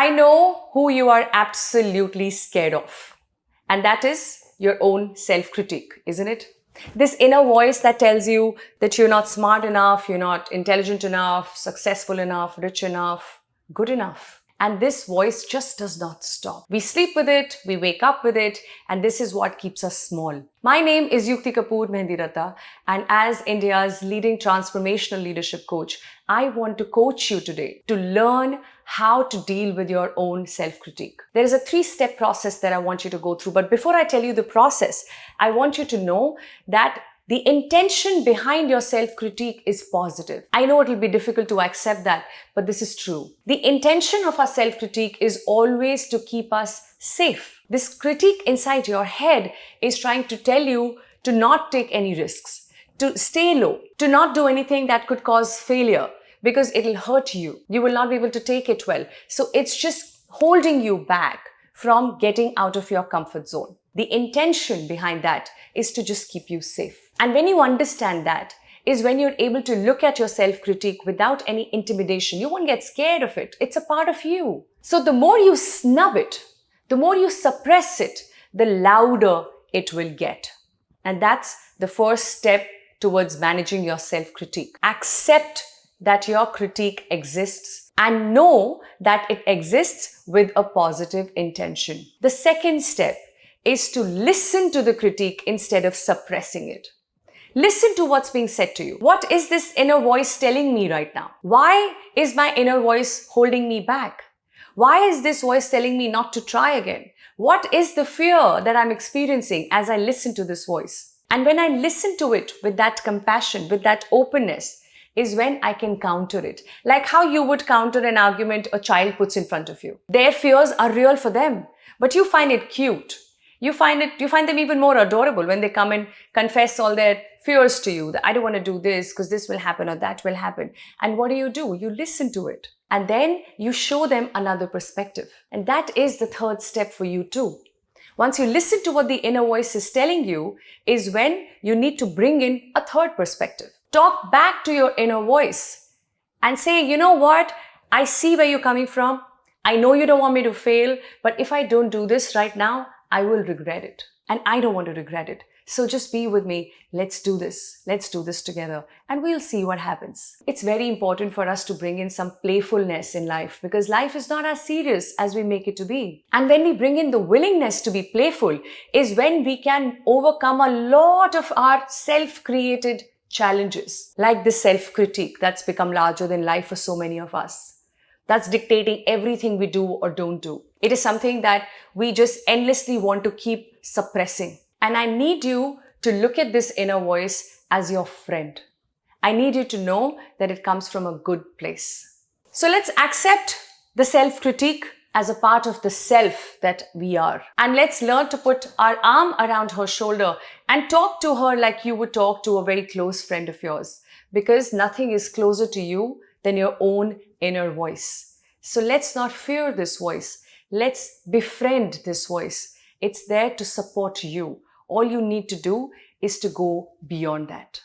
I know who you are absolutely scared of, and that is your own self-critique, isn't it? This inner voice that tells you that you're not smart enough, you're not intelligent enough, successful enough, rich enough, good enough. And this voice just does not stop. We sleep with it, we wake up with it, and this is what keeps us small. My name is Yukti Kapoor Mehandiratta, and as India's leading transformational leadership coach, I want to coach you today to learn how to deal with your own self-critique. There is a 3-step process that I want you to go through. But before I tell you the process, I want you to know that the intention behind your self-critique is positive. I know it will be difficult to accept that, but this is true. The intention of our self-critique is always to keep us safe. This critique inside your head is trying to tell you to not take any risks, to stay low, to not do anything that could cause failure, because it'll hurt you. You will not be able to take it well. So it's just holding you back from getting out of your comfort zone. The intention behind that is to just keep you safe. And when you understand that, is when you're able to look at your self-critique without any intimidation. You won't get scared of it. It's a part of you. So the more you snub it, the more you suppress it, the louder it will get. And that's the first step towards managing your self-critique. Accept that your critique exists and know that it exists with a positive intention. The second step is to listen to the critique instead of suppressing it. Listen to what's being said to you. What is this inner voice telling me right now? Why is my inner voice holding me back? Why is this voice telling me not to try again? What is the fear that I'm experiencing as I listen to this voice? And when I listen to it with that compassion, with that openness, is when I can counter it. Like how you would counter an argument a child puts in front of you. Their fears are real for them, but you find it cute. You find them even more adorable when they come and confess all their fears to you. That I don't want to do this because this will happen or that will happen. And what do? You listen to it. And then you show them another perspective. And that is the third step for you too. Once you listen to what the inner voice is telling you is when you need to bring in a third perspective. Talk back to your inner voice and say, you know what? I see where you're coming from. I know you don't want me to fail, but if I don't do this right now, I will regret it. And I don't want to regret it. So just be with me. Let's do this. Let's do this together. And we'll see what happens. It's very important for us to bring in some playfulness in life because life is not as serious as we make it to be. And when we bring in the willingness to be playful is when we can overcome a lot of our self-created challenges, like this self-critique that's become larger than life for so many of us. That's dictating everything we do or don't do. It is something that we just endlessly want to keep suppressing. And I need you to look at this inner voice as your friend. I need you to know that it comes from a good place. So let's accept the self-critique as a part of the self that we are. And let's learn to put our arm around her shoulder and talk to her like you would talk to a very close friend of yours. Because nothing is closer to you than your own inner voice. So let's not fear this voice. Let's befriend this voice. It's there to support you. All you need to do is to go beyond that.